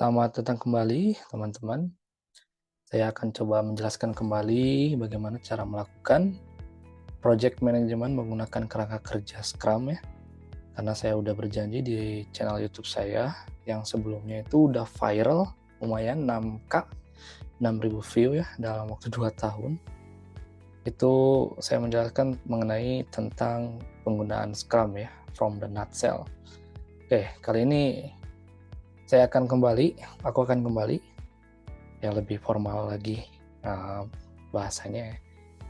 Selamat datang kembali, teman-teman. Saya akan coba menjelaskan kembali bagaimana cara melakukan project management menggunakan kerangka kerja Scrum ya. Karena saya udah berjanji di channel YouTube saya yang sebelumnya itu udah viral lumayan 6K, 6.000 view ya dalam waktu 2 tahun. Itu saya menjelaskan mengenai tentang penggunaan Scrum ya, from the nutshell. Oke, kali ini aku akan kembali yang lebih formal lagi bahasanya.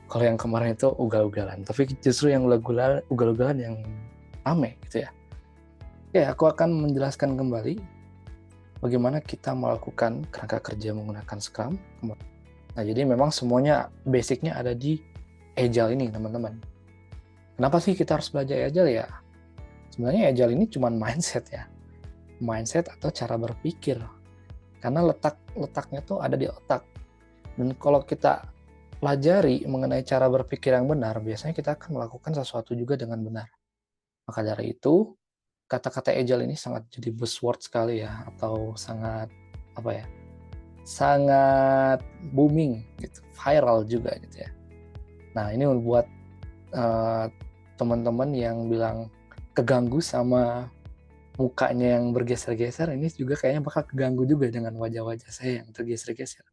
Kalau yang kemarin itu ugal-ugalan, tapi justru yang ugal-ugalan yang rame gitu ya. Oke, aku akan menjelaskan kembali bagaimana kita melakukan kerangka kerja menggunakan Scrum. Nah, jadi memang semuanya basicnya ada di Agile ini, teman-teman. Kenapa sih kita harus belajar Agile ya? Sebenarnya Agile ini cuma mindset ya. Mindset atau cara berpikir. Karena letaknya tuh ada di otak. Dan kalau kita pelajari mengenai cara berpikir yang benar, biasanya kita akan melakukan sesuatu juga dengan benar. Maka dari itu, kata-kata agile ini sangat jadi buzzword sekali ya, atau sangat sangat booming gitu, viral juga gitu ya. Nah, ini membuat teman-teman yang bilang keganggu sama mukanya yang bergeser-geser, ini juga kayaknya bakal keganggu juga dengan wajah-wajah saya yang tergeser-geser.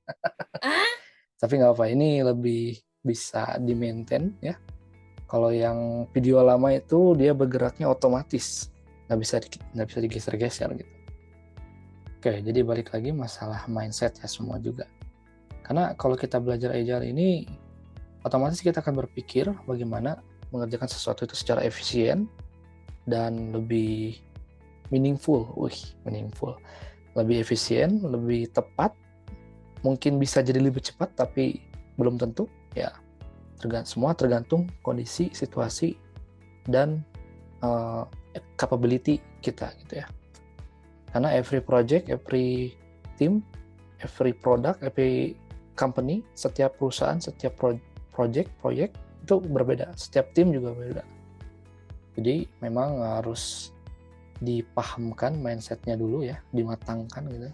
Tapi nggak apa, ini lebih bisa di-maintain ya. Kalau yang video lama itu dia bergeraknya otomatis, nggak bisa digeser-geser gitu. Oke, jadi balik lagi masalah mindset ya semua juga. Karena kalau kita belajar Agile ini, otomatis kita akan berpikir bagaimana mengerjakan sesuatu itu secara efisien dan lebih meaningful. Meaningful. Lebih efisien, lebih tepat, mungkin bisa jadi lebih cepat, tapi belum tentu ya. Semua tergantung kondisi, situasi, dan capability kita gitu ya. Karena every project, every team, every product, every company, setiap perusahaan, setiap project itu berbeda. Setiap tim juga berbeda. Jadi memang harus dipahamkan mindsetnya dulu ya, dimatangkan gitu.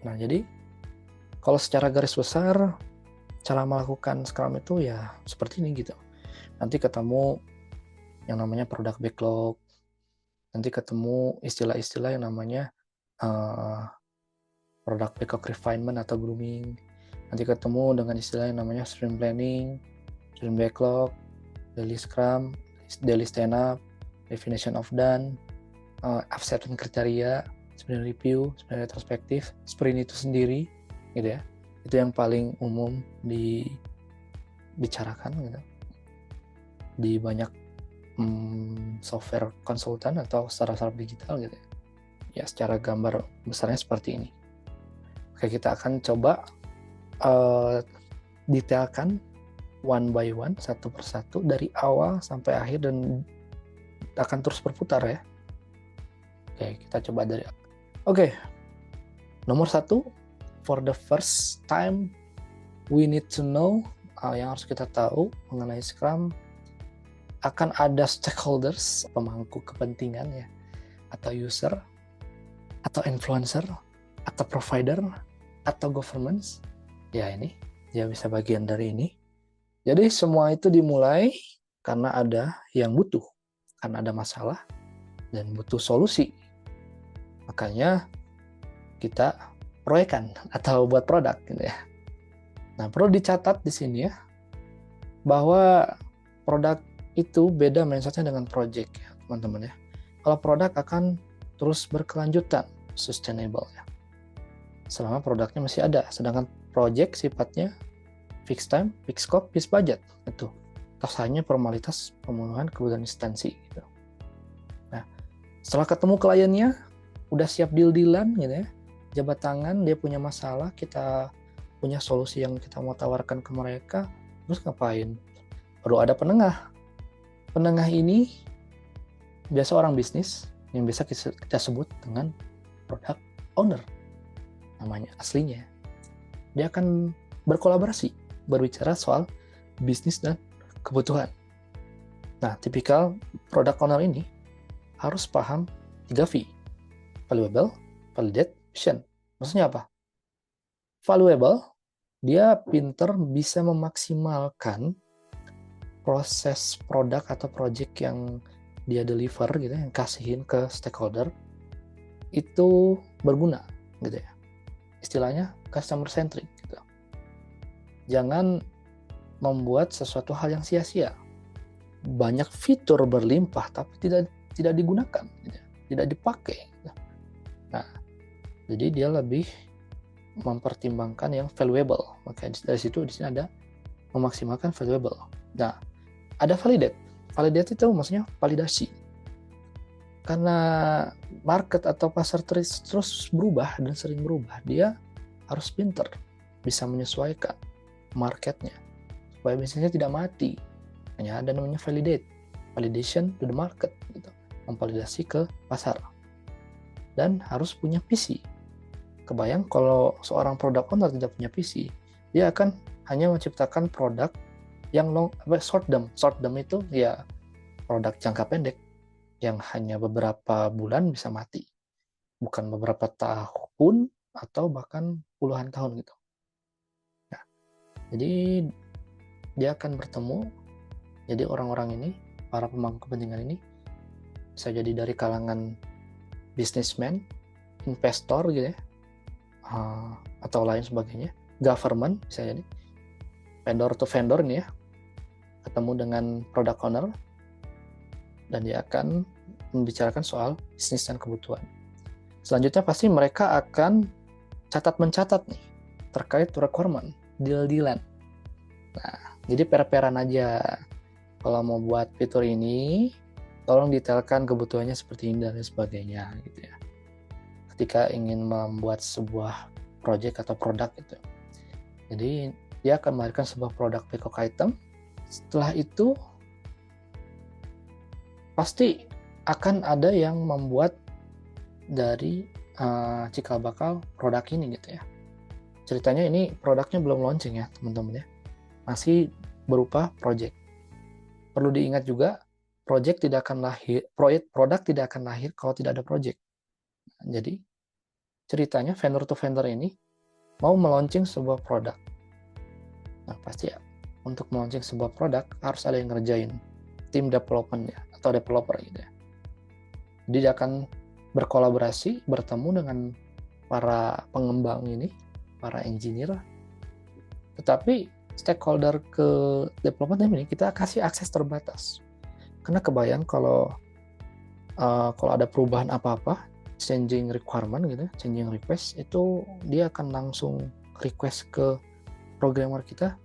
Nah, jadi kalau secara garis besar cara melakukan Scrum itu ya seperti ini gitu. Nanti ketemu yang namanya product backlog, nanti ketemu istilah-istilah yang namanya product backlog refinement atau grooming, nanti ketemu dengan istilah yang namanya sprint planning, sprint backlog, daily scrum, daily stand up, definition of done, acceptance kriteria, sprint review, sprint retrospektif, sprint itu sendiri gitu ya. Itu yang paling umum dibicarakan gitu di banyak software konsultan atau startup digital gitu ya. Secara gambar besarnya seperti ini. Oke, kita akan coba detailkan one by one, satu persatu dari awal sampai akhir dan akan terus berputar ya. Oke, kita coba dari nomor 1, for the first time we need to know, yang harus kita tahu mengenai Scrum, akan ada stakeholders, pemangku kepentingan ya, atau user, atau influencer, atau provider, atau governments. Ya ini, dia bisa bagian dari ini. Jadi semua itu dimulai karena ada yang butuh, karena ada masalah dan butuh solusi. Makanya kita proyekan atau buat produk gitu ya. Nah, perlu dicatat di sini ya, bahwa produk itu beda mindsetnya dengan project ya, teman-teman ya. Kalau produk akan terus berkelanjutan, sustainable ya, selama produknya masih ada. Sedangkan project sifatnya fixed time, fixed scope, fixed budget. Itu hanya formalitas pemenuhan kebutuhan instansi gitu. Nah, setelah ketemu kliennya, udah siap deal-dealan gitu ya, jabat tangan, dia punya masalah, kita punya solusi yang kita mau tawarkan ke mereka, terus ngapain? Perlu ada penengah. Penengah ini biasa orang bisnis yang biasa kita sebut dengan product owner, namanya aslinya. Dia akan berkolaborasi, berbicara soal bisnis dan kebutuhan. Nah, tipikal product owner ini harus paham 3V, valuable, validate, vision. Maksudnya apa? Valuable, dia pinter bisa memaksimalkan proses produk atau project yang dia deliver gitu, yang kasihin ke stakeholder itu berguna gitu ya. Istilahnya customer centric gitu. Jangan membuat sesuatu hal yang sia-sia. Banyak fitur berlimpah tapi tidak digunakan gitu ya. Tidak dipakai gitu. Nah, jadi dia lebih mempertimbangkan yang valuable. Makanya dari situ di sini ada memaksimalkan valuable. Nah, ada validate. Validate itu maksudnya validasi. Karena market atau pasar terus berubah dan sering berubah, dia harus pinter bisa menyesuaikan marketnya supaya bisnisnya tidak mati. Hanya ada namanya validation to the market gitu. Memvalidasi ke pasar. Dan harus punya visi. Kebayang kalau seorang product owner tidak punya visi, dia akan hanya menciptakan produk yang short term. Short term itu ya produk jangka pendek yang hanya beberapa bulan bisa mati. Bukan beberapa tahun atau bahkan puluhan tahun gitu. Nah, jadi dia akan bertemu, jadi orang-orang ini, para pemangku kepentingan ini, bisa jadi dari kalangan businessman, investor gitu ya, atau lain sebagainya, government bisa jadi, vendor to vendor ini ya, ketemu dengan product owner, dan dia akan membicarakan soal bisnis dan kebutuhan. Selanjutnya pasti mereka akan catat-mencatat nih, terkait requirement, deal-dealan. Nah, jadi per-peran aja. Kalau mau buat fitur ini, tolong detailkan kebutuhannya seperti ini dan sebagainya gitu ya. Ketika ingin membuat sebuah project atau produk gitu. Jadi dia akan melahirkan sebuah produk peacock item. Setelah itu pasti akan ada yang membuat dari cikal bakal produk ini gitu ya. Ceritanya ini produknya belum launching ya teman-teman ya. Masih berupa project. Perlu diingat juga, produk tidak akan lahir kalau tidak ada project. Jadi, ceritanya vendor to vendor ini mau melaunching sebuah produk. Nah, pasti ya, untuk melaunching sebuah produk harus ada yang ngerjain tim development ya, atau developer gitu ya. Jadi dia akan berkolaborasi, bertemu dengan para pengembang ini, para engineer. Tetapi stakeholder ke development ini kita kasih akses terbatas. Karena kebayang kalau ada perubahan apa-apa, changing requirement gitu, changing request, itu dia akan langsung request ke programmer kita,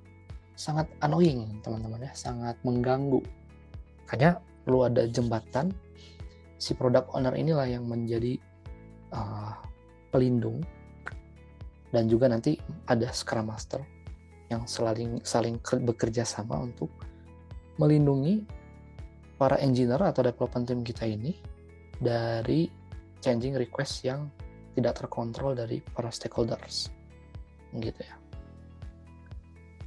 sangat annoying teman-teman ya, sangat mengganggu. Makanya perlu ada jembatan, si product owner inilah yang menjadi pelindung, dan juga nanti ada Scrum Master yang saling bekerja sama untuk melindungi para engineer atau development team kita ini dari changing request yang tidak terkontrol dari para stakeholders gitu ya.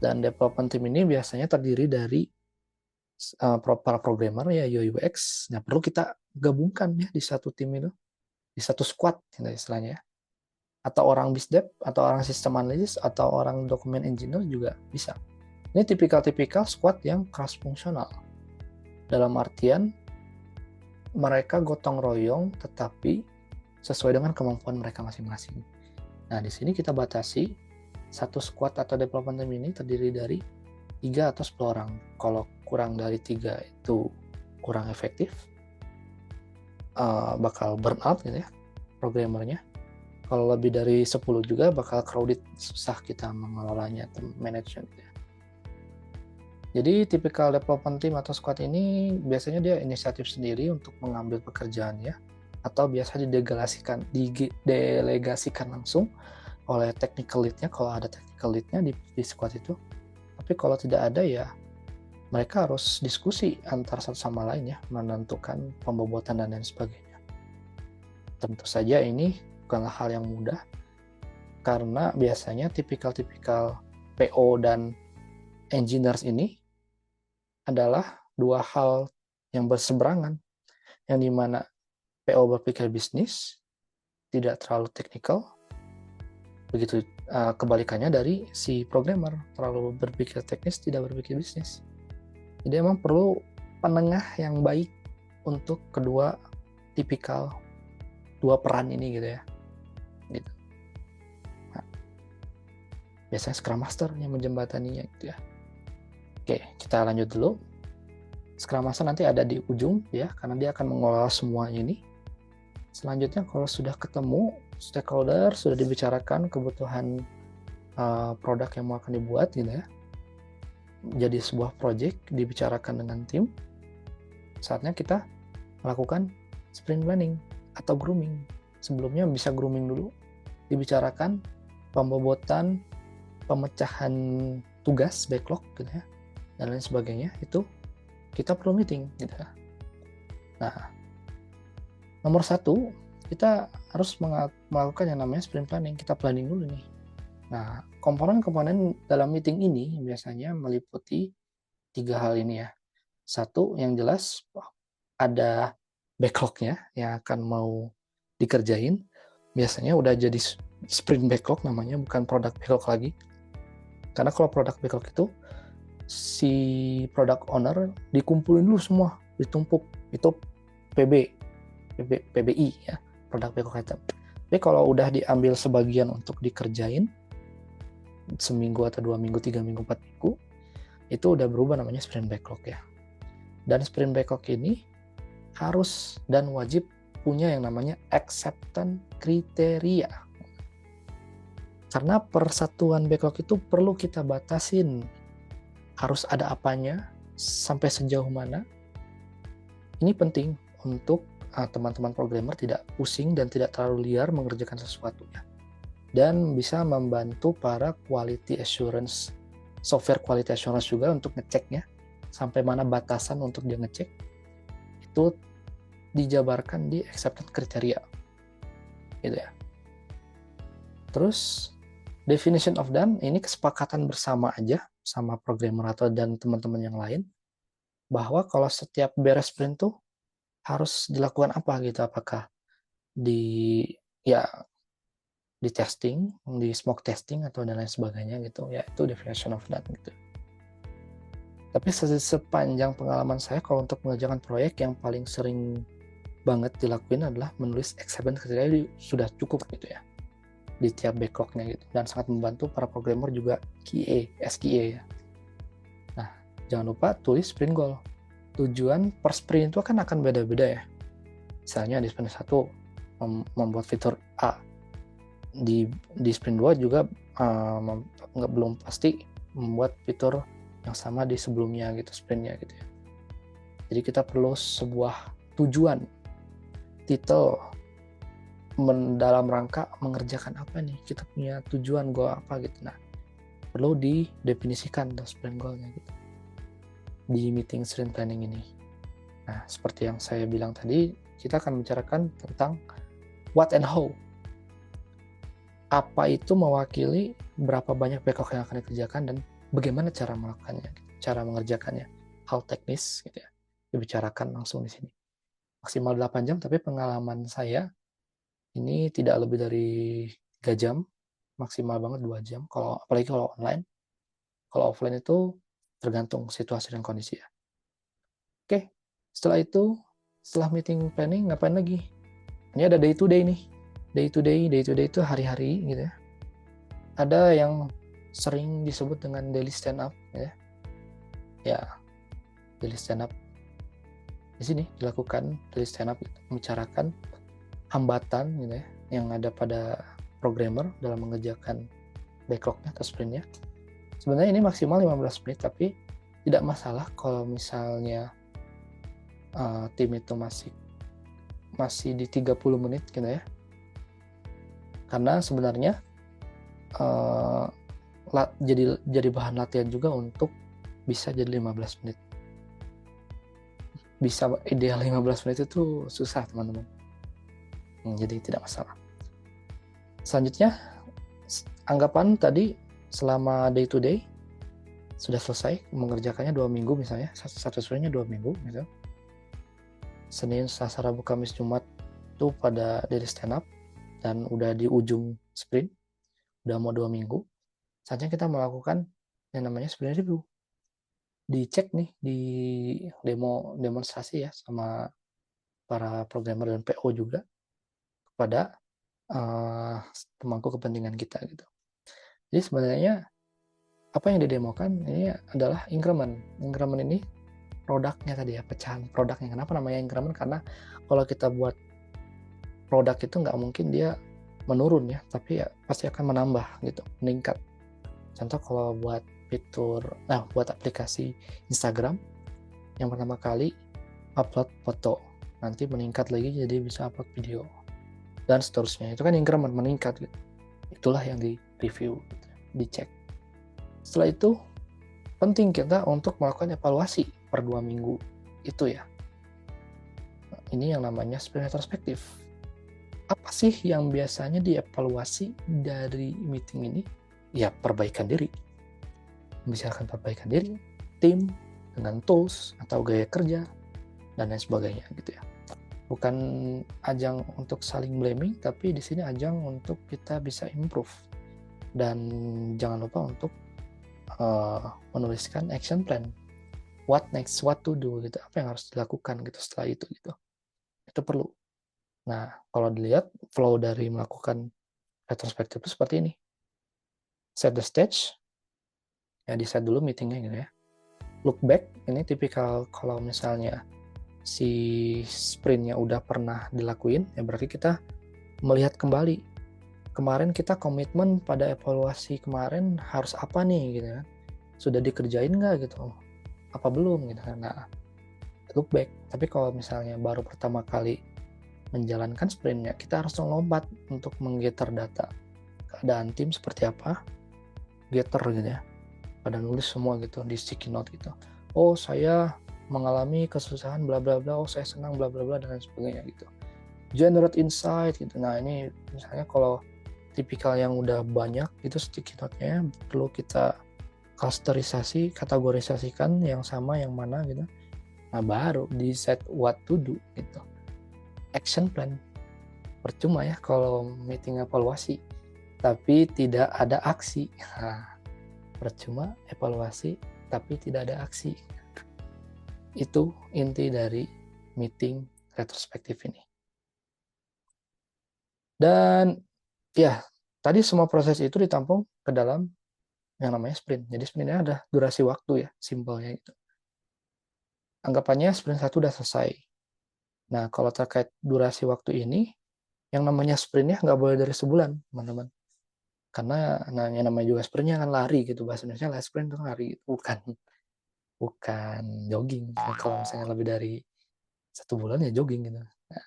Dan development team ini biasanya terdiri dari para programmer ya, UI UX. Nah, perlu kita gabungkan ya di satu tim itu, di satu squad istilahnya ya. Atau orang BizDev, atau orang system analyst, atau orang document engineer juga bisa. Ini tipikal-tipikal squad yang cross fungsional. Dalam artian mereka gotong royong tetapi sesuai dengan kemampuan mereka masing-masing. Nah, di sini kita batasi satu squad atau development team ini terdiri dari 3 atau 10 orang. Kalau kurang dari 3 itu kurang efektif, bakal burn out gitu ya programmernya. Kalau lebih dari 10 juga bakal crowded, susah kita mengelolanya atau manajemen gitu ya. Jadi tipikal development team atau squad ini biasanya dia inisiatif sendiri untuk mengambil pekerjaannya, atau biasa didelegasikan langsung oleh technical lead-nya kalau ada technical lead-nya di squad itu. Tapi kalau tidak ada ya mereka harus diskusi antar satu sama lain ya, menentukan pembobotan dan lain sebagainya. Tentu saja ini bukanlah hal yang mudah, karena biasanya tipikal-tipikal PO dan engineers ini adalah dua hal yang berseberangan, yang dimana PO berpikir bisnis, tidak terlalu teknikal, Begitu kebalikannya dari si programmer, terlalu berpikir teknis, tidak berpikir bisnis. Jadi emang perlu penengah yang baik untuk kedua tipikal dua peran ini gitu ya. Gitu. Nah, biasanya Scrum Master yang menjembataninya gitu ya. Oke, kita lanjut dulu. Scrum Master nanti ada di ujung ya, karena dia akan mengelola semua ini. Selanjutnya kalau sudah ketemu stakeholder, sudah dibicarakan kebutuhan produk yang mau akan dibuat gitu ya, jadi sebuah project dibicarakan dengan tim, saatnya kita melakukan sprint planning atau grooming. Sebelumnya bisa grooming dulu, dibicarakan pembobotan, pemecahan tugas, backlog gitu ya, dan lain sebagainya. Itu kita perlu meeting gitu ya. Nah, nomor satu, kita harus melakukan yang namanya sprint planning. Kita planning dulu nih. Nah, komponen-komponen dalam meeting ini biasanya meliputi 3 hal ini ya. Satu, yang jelas ada backlog-nya yang akan mau dikerjain. Biasanya udah jadi sprint backlog namanya, bukan product backlog lagi. Karena kalau product backlog itu, si product owner dikumpulin dulu semua, ditumpuk. Itu PBI ya, product backlog item. Tapi kalau udah diambil sebagian untuk dikerjain, seminggu atau 2 minggu, 3 minggu, 4 minggu, itu udah berubah namanya sprint backlog ya. Dan sprint backlog ini harus dan wajib punya yang namanya acceptance kriteria. Karena persatuan backlog itu perlu kita batasin. Harus ada apanya, sampai sejauh mana. Ini penting untuk teman-teman programmer tidak pusing dan tidak terlalu liar mengerjakan sesuatu ya. Dan bisa membantu para quality assurance, software quality assurance juga untuk ngeceknya sampai mana batasan untuk dia ngecek. Itu dijabarkan di acceptance kriteria gitu ya. Terus definition of done ini kesepakatan bersama aja sama programmer atau dan teman-teman yang lain, bahwa kalau setiap beres sprint tuh harus dilakukan apa gitu, apakah di di testing, di smoke testing atau dan lain sebagainya gitu ya. Itu definition of done gitu. Tapi sepanjang pengalaman saya, kalau untuk mengerjakan proyek yang paling sering banget dilakuin adalah menulis acceptance criteria sudah cukup gitu ya di tiap backlognya gitu, dan sangat membantu para programmer juga QA, SQA ya. Nah, jangan lupa tulis sprint goal. Tujuan per sprint itu kan akan beda-beda ya. Misalnya di sprint 1 membuat fitur A, di sprint 2 juga belum pasti membuat fitur yang sama di sebelumnya gitu, sprintnya gitu ya. Jadi kita perlu sebuah tujuan, titel, dalam rangka mengerjakan apa nih, kita punya tujuan goal apa gitu. Nah, perlu didefinisikan sprint goal-nya gitu di meeting sprint planning ini. Nah, seperti yang saya bilang tadi, kita akan bicarakan tentang what and how. Apa itu mewakili berapa banyak backlog yang akan dikerjakan dan bagaimana cara melakukannya, cara mengerjakannya. Hal teknis gitu ya, dibicarakan langsung di sini. Maksimal 8 jam, tapi pengalaman saya ini tidak lebih dari 3 jam, maksimal banget 2 jam, apalagi kalau online. Kalau offline itu tergantung situasi dan kondisi ya. Oke, setelah itu, setelah meeting planning, ngapain lagi? Ini ada day to day nih. Day to day itu hari-hari gitu ya. Ada yang sering disebut dengan daily stand up ya. Ya, daily stand up. Di sini dilakukan daily stand up, membicarakan hambatan gitu ya, yang ada pada programmer dalam mengerjakan backlognya atau sprintnya. Sebenarnya ini maksimal 15 menit, tapi tidak masalah kalau misalnya tim itu masih di 30 menit gitu ya. Karena sebenarnya jadi bahan latihan juga untuk bisa jadi 15 menit. Bisa ideal 15 menit itu susah teman-teman. Jadi tidak masalah. Selanjutnya, anggapan tadi selama day to day sudah selesai mengerjakannya 2 minggu misalnya, satu sprintnya 2 minggu gitu. Senin, Selasa, Rabu, Kamis, Jumat itu pada daily stand up dan udah di ujung sprint. udah mau 2 minggu, saatnya kita melakukan yang namanya sprint review. Dicek nih di demonstrasi ya sama para programmer dan PO juga kepada pemangku kepentingan kita gitu. Jadi sebenarnya apa yang didemokan ini adalah increment. Increment ini produknya tadi ya, pecahan produknya. Kenapa namanya increment? Karena kalau kita buat produk itu nggak mungkin dia menurun ya, tapi ya pasti akan menambah gitu, meningkat. Contoh kalau buat buat aplikasi Instagram, yang pertama kali upload foto, nanti meningkat lagi jadi bisa upload video, dan seterusnya. Itu kan increment, meningkat gitu. Itulah yang di review, gitu, dicek. Setelah itu penting kita untuk melakukan evaluasi per 2 minggu itu ya. Ini yang namanya sprint retrospektif. Apa sih yang biasanya dievaluasi dari meeting ini? Ya perbaikan diri. Misalkan perbaikan diri, tim, dengan tools atau gaya kerja, dan lain sebagainya gitu ya. Bukan ajang untuk saling blaming, tapi di sini ajang untuk kita bisa improve. Dan jangan lupa untuk menuliskan action plan. What next, what to do gitu. Apa yang harus dilakukan gitu setelah itu gitu. Itu perlu. Nah, kalau dilihat flow dari melakukan retrospektif itu seperti ini. Set the stage. Ya, di set dulu meetingnya gitu ya. Look back, ini tipikal kalau misalnya si sprintnya udah pernah dilakuin, ya berarti kita melihat kembali. Kemarin kita komitmen pada evaluasi kemarin harus apa nih gitu kan. Sudah dikerjain nggak gitu. Apa belum gitu kan. Nah, look back. Tapi kalau misalnya baru pertama kali menjalankan sprintnya, kita harus lompat untuk menggetar data. Keadaan tim seperti apa, getter gitu ya. Pada nulis semua gitu di sticky note gitu. Oh, saya mengalami kesusahan bla bla bla, oh saya senang bla bla bla, dan lain sebagainya gitu. Generate insight gitu. Nah, ini misalnya kalau tipikal yang udah banyak itu sticky note-nya perlu kita clusterisasi, kategorisasikan yang sama yang mana gitu. Nah, baru di set what to do gitu. Action plan. Percuma ya kalau meeting evaluasi tapi tidak ada aksi. Nah, percuma evaluasi tapi tidak ada aksi. Itu inti dari meeting retrospektif ini. Dan ya, tadi semua proses itu ditampung ke dalam yang namanya sprint. Jadi sprintnya ada durasi waktu ya, simpelnya itu. Anggapannya sprint 1 udah selesai. Nah, kalau terkait durasi waktu ini, yang namanya sprintnya nggak boleh dari sebulan, teman-teman. Karena yang namanya juga sprintnya kan lari gitu, bahasa Indonesia lah sprint itu lari, bukan jogging. Kalau misalnya lebih dari 1 bulan ya jogging gitu. Nah,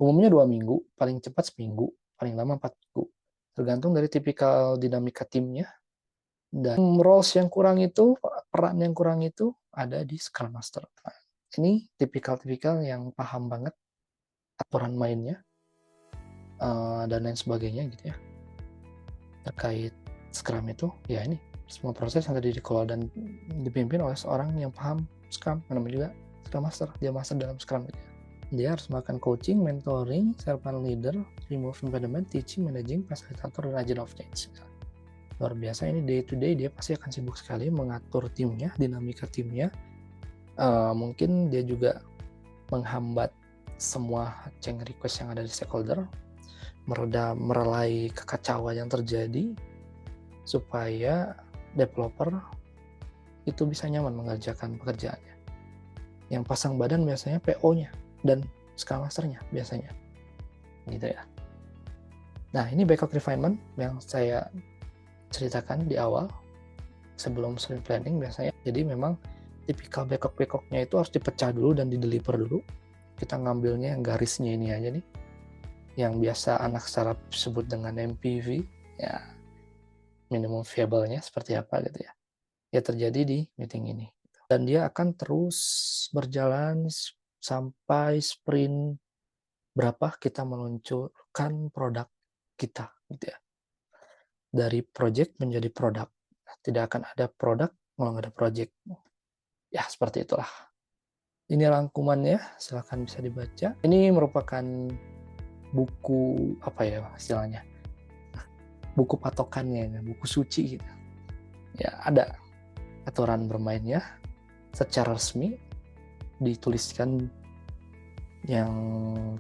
umumnya 2 minggu, paling cepat seminggu, paling lama 4 minggu. Tergantung dari tipikal dinamika timnya. Dan roles yang kurang itu, peran yang kurang itu ada di Scrum Master. Nah, ini tipikal-tipikal yang paham banget aturan mainnya dan lain sebagainya gitu ya. Terkait Scrum itu, ya ini semua proses yang tadi dikelola dan dipimpin oleh seorang yang paham Scrum, namanya juga Scrum Master, dia master dalam Scrum gitu ya. Dia harus melakukan coaching, mentoring, servant leader, remove impediment, teaching, managing, facilitator, dan agent of change. Luar biasa, ini day to day dia pasti akan sibuk sekali mengatur timnya, dinamika timnya. Mungkin dia juga menghambat semua change request yang ada di stakeholder, merelai kekacauan yang terjadi supaya developer itu bisa nyaman mengerjakan pekerjaannya. Yang pasang badan biasanya PO-nya dan Scrum Master-nya biasanya. Gitu ya. Nah, ini backlog refinement yang saya ceritakan di awal sebelum sprint planning biasanya. Jadi memang tipikal backlog-backlognya itu harus dipecah dulu dan di-deliver dulu. Kita ngambilnya yang garisnya ini aja nih. Yang biasa anak startup sebut dengan MPV, ya minimum viable-nya seperti apa gitu ya. Ya terjadi di meeting ini. Dan dia akan terus berjalan sampai sprint berapa kita meluncurkan produk kita gitu ya. Dari project menjadi produk. Tidak akan ada produk kalau nggak ada project. Ya seperti itulah. Ini rangkumannya, silahkan bisa dibaca. Ini merupakan buku apa ya istilahnya? buku patokannya, buku suci gitu. Ya ada aturan bermainnya secara resmi dituliskan yang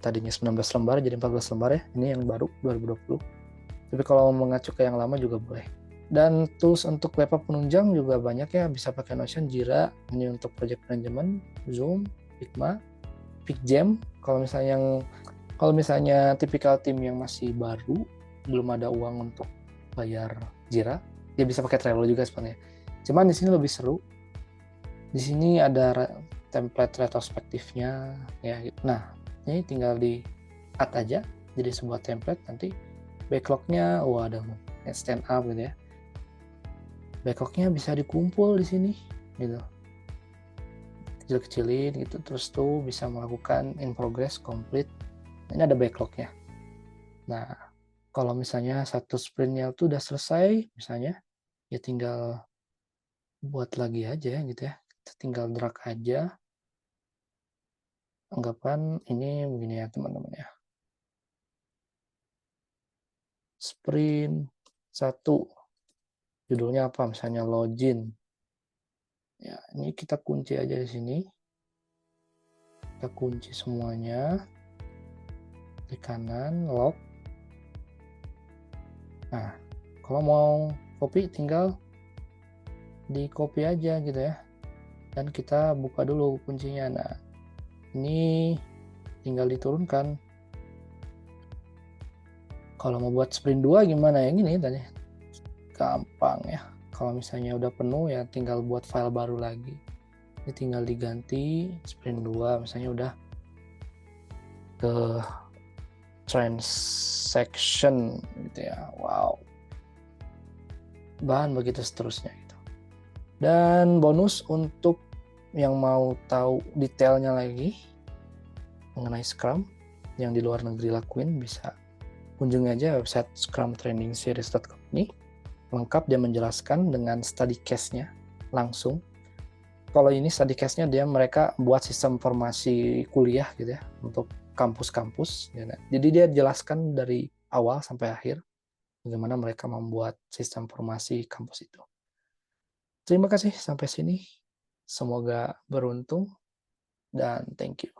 tadinya 19 lembar jadi 14 lembar ya. Ini yang baru 2020. Tapi kalau mengacu ke yang lama juga boleh. Dan tools untuk web app penunjang juga banyak ya, bisa pakai Notion, Jira, ini untuk project management, Zoom, Figma, PicJam. Kalau misalnya tipikal tim yang masih baru, belum ada uang untuk bayar Jira, dia bisa pakai Trello juga sebenarnya. Cuman di sini lebih seru. Di sini ada template retrospektifnya ya. Nah, ini tinggal di add aja jadi sebuah template, nanti backlognya ada stand up gitu ya. Backlognya bisa dikumpul di sini gitu. Kecil-kecilin gitu, terus tuh bisa melakukan in progress, complete. Ini ada backlognya. Nah, kalau misalnya satu sprintnya itu udah selesai misalnya, ya tinggal buat lagi aja gitu ya. Tinggal drag aja. Anggapan ini begini ya teman-teman ya. Sprint 1, judulnya apa? Misalnya login. Ya, ini kita kunci aja di sini. Kita kunci semuanya. Di kanan, log. Nah, kalau mau copy tinggal di copy aja gitu ya. Dan kita buka dulu kuncinya. Nah, ini tinggal diturunkan. Kalau mau buat sprint 2 gimana ya? Gini tadi. Gampang ya. Kalau misalnya udah penuh ya tinggal buat file baru lagi. Ini tinggal diganti sprint 2 misalnya udah ke transaction gitu ya. Wow. Dan begitu seterusnya gitu. Dan bonus untuk yang mau tahu detailnya lagi mengenai Scrum yang di luar negeri lakuin, bisa kunjungi aja website scrumtrainingseries.com ini. Lengkap, dia menjelaskan dengan study case-nya langsung. Kalau ini study case-nya mereka buat sistem formasi kuliah gitu ya untuk kampus-kampus. Jadi dia jelaskan dari awal sampai akhir bagaimana mereka membuat sistem formasi kampus itu. Terima kasih sampai sini. Semoga beruntung dan thank you.